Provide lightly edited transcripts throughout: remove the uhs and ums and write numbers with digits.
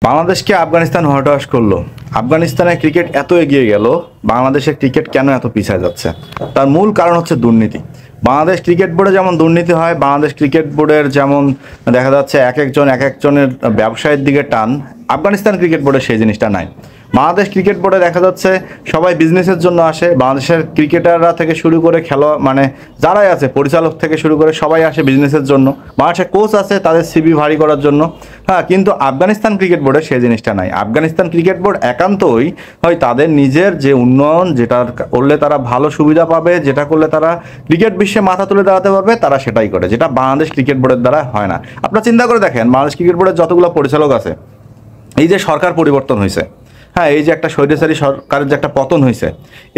বাংলাদেশকে আফগানিস্তান হতাশ করলো। আফগানিস্তানের ক্রিকেট এত এগিয়ে গেল, বাংলাদেশের ক্রিকেট কেন এত পিছিয়ে যাচ্ছে? তার মূল কারণ হচ্ছে দুর্নীতি। বাংলাদেশ ক্রিকেট বোর্ডে যেমন দুর্নীতি হয়, বাংলাদেশ ক্রিকেট বোর্ডের যেমন দেখা যাচ্ছে এক একজনের ব্যবসায়ের দিকে টান, আফগানিস্তান ক্রিকেট বোর্ডে সেই জিনিসটা নাই। বাংলাদেশ ক্রিকেট বোর্ডে দেখা যাচ্ছে সবাই বিজনেসের জন্য আসে, বাংলাদেশের ক্রিকেটাররা থেকে শুরু করে খেলোয়াড় মানে যারাই আছে পরিচালক থেকে শুরু করে সবাই আসে বিজনেসের জন্য, বাংলাদেশের কোচ আছে তাদের সিভি ভারী করার জন্য। হ্যাঁ, কিন্তু আফগানিস্তান ক্রিকেট বোর্ডে সেই জিনিসটা নাই। আফগানিস্তান ক্রিকেট বোর্ড একান্তই হয় তাদের নিজের যে উন্নয়ন, যেটা করলে তারা ভালো সুবিধা পাবে, যেটা করলে তারা ক্রিকেট বিশ্বে মাথা তুলে দাঁড়াতে পারবে, তারা সেটাই করে, যেটা বাংলাদেশ ক্রিকেট বোর্ডের দ্বারা হয় না। আপনারা চিন্তা করে দেখেন, বাংলাদেশ ক্রিকেট বোর্ডের যতগুলো পরিচালক আছে, এই যে সরকার পরিবর্তন হয়েছে, হ্যাঁ, এই যে একটা স্বৈরাচারী সরকারের যে একটা পতন হয়েছে,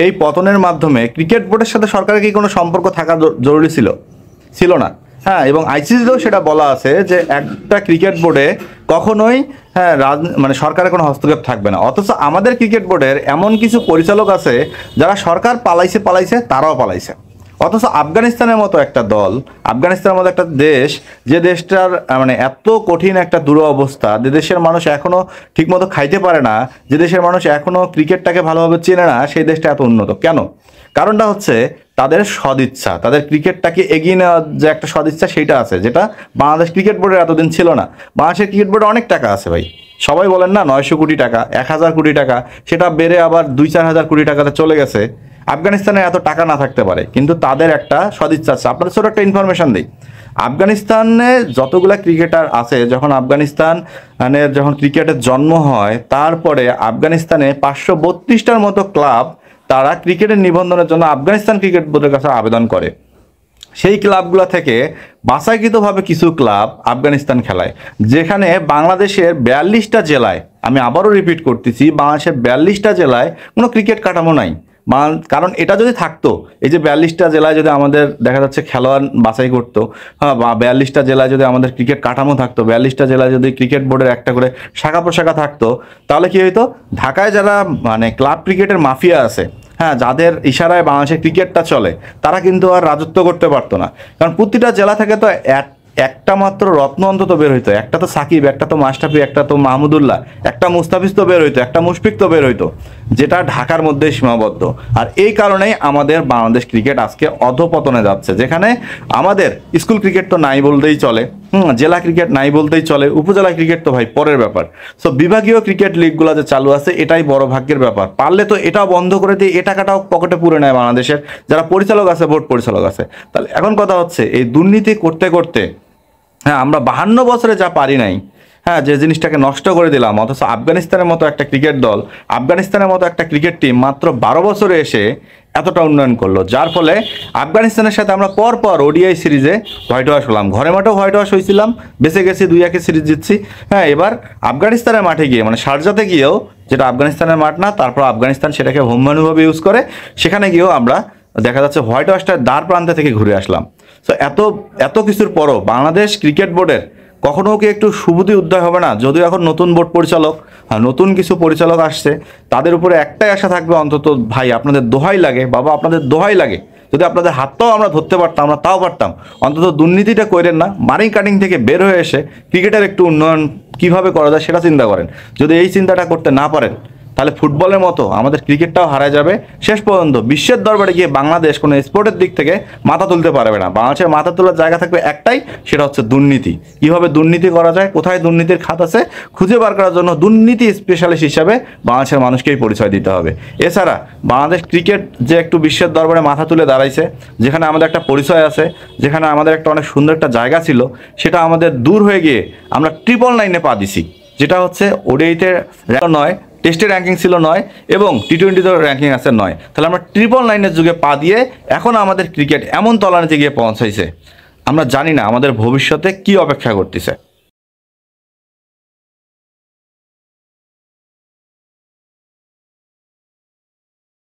এই পতনের মাধ্যমে ক্রিকেট বোর্ডের সাথে সরকারের কি কোনো সম্পর্ক থাকা জরুরি ছিল না। হ্যাঁ, এবং আইসিসিতেও সেটা বলা আছে যে একটা ক্রিকেট বোর্ডে কখনোই মানে সরকারের কোনো হস্তক্ষেপ থাকবে না। অথচ আমাদের ক্রিকেট বোর্ডের এমন কিছু পরিচালক আছে যারা সরকার পালাইছে তারাও পালাইছে। অথচ আফগানিস্তানের মতো একটা দল, আফগানিস্তানের মতো একটা দেশ, যে দেশটার মানে এত কঠিন একটা দুরবস্থা, যে দেশের মানুষ এখনও ঠিকমতো খাইতে পারে না, যে দেশের মানুষ এখনও ক্রিকেটটাকে ভালোভাবে চেনে না, সেই দেশটা এত উন্নত কেন? কারণটা হচ্ছে তাদের সদিচ্ছা, তাদের ক্রিকেটটাকে এগিয়ে নেওয়ার যে একটা সদিচ্ছা সেইটা আছে, যেটা বাংলাদেশ ক্রিকেট বোর্ডের এতদিন ছিল না। বাংলাদেশের ক্রিকেট বোর্ডে অনেক টাকা আছে ভাই, সবাই বলেন না 900 কোটি টাকা, 1000 কোটি টাকা, সেটা বেড়ে আবার 2-4 হাজার কোটি টাকাতে চলে গেছে। আফগানিস্তানে এত টাকা না থাকতে পারে, কিন্তু তাদের একটা সদিচ্ছা আছে। আপনাদের ছোট একটা ইনফরমেশন দিই, আফগানিস্তানে যতগুলা ক্রিকেটার আছে, যখন যখন ক্রিকেটের জন্ম হয়, তারপরে আফগানিস্তানে 532টার মতো ক্লাব তারা ক্রিকেটের নিবন্ধনের জন্য আফগানিস্তান ক্রিকেট বোর্ডের কাছে আবেদন করে। সেই ক্লাবগুলো থেকে বাছাইকৃতভাবে কিছু ক্লাব আফগানিস্তান খেলায়, যেখানে বাংলাদেশের 42টা জেলায়, আমি আবারও রিপিট করতেছি, বাংলাদেশের 42টা জেলায় কোনো ক্রিকেট কাঠামো নাই। কারণ এটা যদি থাকতো, এই যে 42টা জেলায় যদি আমাদের দেখা যাচ্ছে খেলোয়াড় বাছাই করতো, হ্যাঁ, বা 42টা জেলায় যদি আমাদের ক্রিকেট কাঠামো থাকতো, 42টা জেলায় যদি ক্রিকেট বোর্ডের একটা করে শাখা প্রশাখা থাকতো, তাহলে কি হইতো? ঢাকায় যারা মানে ক্লাব ক্রিকেটের মাফিয়া আছে, হ্যাঁ, যাদের ইশারায় বাংলাদেশের ক্রিকেটটা চলে, তারা কিন্তু আর রাজত্ব করতে পারতো না। কারণ প্রতিটা জেলা থেকে তো একটা মাত্র রত্ন অন্তত বের হইতো, একটা তো সাকিব, একটা তো মাশরাফি, একটা তো মাহমুদুল্লাহ, একটা মুস্তাফিজ তো বের হইতো, একটা মুশফিক তো বের হইতো, যেটা ঢাকার মধ্যে সীমাবদ্ধ। আর এই কারণেই আমাদের বাংলাদেশ ক্রিকেট আজকে অধপতনে যাচ্ছে, যেখানে আমাদের স্কুল ক্রিকেট তো নাই বলতেই চলে, জেলা ক্রিকেট নাই বলতেই চলে, উপজেলা ক্রিকেট তো ভাই পরের ব্যাপার। সো বিভাগীয় ক্রিকেট লিগগুলো যে চালু আছে, এটাই বড় ভাগ্যের ব্যাপার। পারলে তো এটাও বন্ধ করে দিয়ে এ টাকাটাও পকেটে পুরে নেয় বাংলাদেশের যারা পরিচালক আছে, বোর্ড পরিচালক আছে। তাহলে এখন কথা হচ্ছে, এই দুর্নীতি করতে করতে, হ্যাঁ, আমরা 52 বছরে যা পারি নাই, হ্যাঁ, যে জিনিসটাকে নষ্ট করে দিলাম, অথচ আফগানিস্তানের মতো একটা ক্রিকেট দল, আফগানিস্তানের মতো একটা ক্রিকেট টিম মাত্র 12 বছরে এসে এতটা উন্নয়ন করলো, যার ফলে আফগানিস্তানের সাথে আমরা পরপর ওডিআই সিরিজে হোয়াইট ওয়াশ হলাম। ঘরে মাঠেও হোয়াইট ওয়াশ হয়েছিলাম, বেঁচে গেছি, 2-1 সিরিজ জিতছি। হ্যাঁ, এবার আফগানিস্তানের মাঠে গিয়ে, মানে শারজাতে গিয়েও, যেটা আফগানিস্তানের মাঠ না, তারপর আফগানিস্তান সেটাকে হোমভাবে ইউজ করে, সেখানে গিয়েও আমরা দেখা যাচ্ছে হোয়াইট ওয়াশটার দ্বার প্রান্তে থেকে ঘুরে আসলাম। তো এত কিছুর পরও বাংলাদেশ ক্রিকেট বোর্ডের কখনো কি একটু সুবুদ্ধি উদয় হবে না? যদিও এখন নতুন বোর্ড পরিচালক, নতুন কিছু পরিচালক আসছে, তাদের উপরে একটাই আশা থাকবে, অন্তত ভাই আপনাদের দোহাই লাগে, বাবা আপনাদের দোহাই লাগে, যদি আপনাদের হাতটাও আমরা ধরতে পারতাম, আমরা তাও পারতাম, অন্তত দুর্নীতিটা করেন না, মানি কাটিং থেকে বের হয়ে এসে ক্রিকেটের একটু উন্নয়ন কীভাবে করা যায় সেটা চিন্তা করেন। যদি এই চিন্তাটা করতে না পারেন, তাহলে ফুটবলের মতো আমাদের ক্রিকেটটাও হারায় যাবে। শেষ পর্যন্ত বিশ্বের দরবারে গিয়ে বাংলাদেশ কোনো স্পোর্টের দিক থেকে মাথা তুলতে পারবে না। বাংলাদেশের মাথা তোলার জায়গা থাকবে একটাই, সেটা হচ্ছে দুর্নীতি। কীভাবে দুর্নীতি করা যায়, কোথায় দুর্নীতির খাত আছে, খুঁজে বার করার জন্য দুর্নীতি স্পেশালিস্ট হিসাবে বাংলাদেশের মানুষকেই পরিচয় দিতে হবে। এছাড়া বাংলাদেশ ক্রিকেট যে একটু বিশ্বের দরবারে মাথা তুলে দাঁড়াইছে, যেখানে আমাদের একটা পরিচয় আছে, যেখানে আমাদের একটা অনেক সুন্দর একটা জায়গা ছিল, সেটা আমাদের দূর হয়ে গিয়ে আমরা 999-এ পা দিছি, যেটা হচ্ছে ওডিআইতে নয়, টেস্টের র্যাঙ্কিং ছিল 9, এবং টি-20-তেও র্যাঙ্কিং আছে 9। তাহলে আমরা 999-এর যুগে পা দিয়ে এখন আমাদের ক্রিকেট এমন তলানিতে গিয়ে পৌঁছাইছে, আমরা জানি না আমাদের ভবিষ্যতে কি অপেক্ষা করতেছে।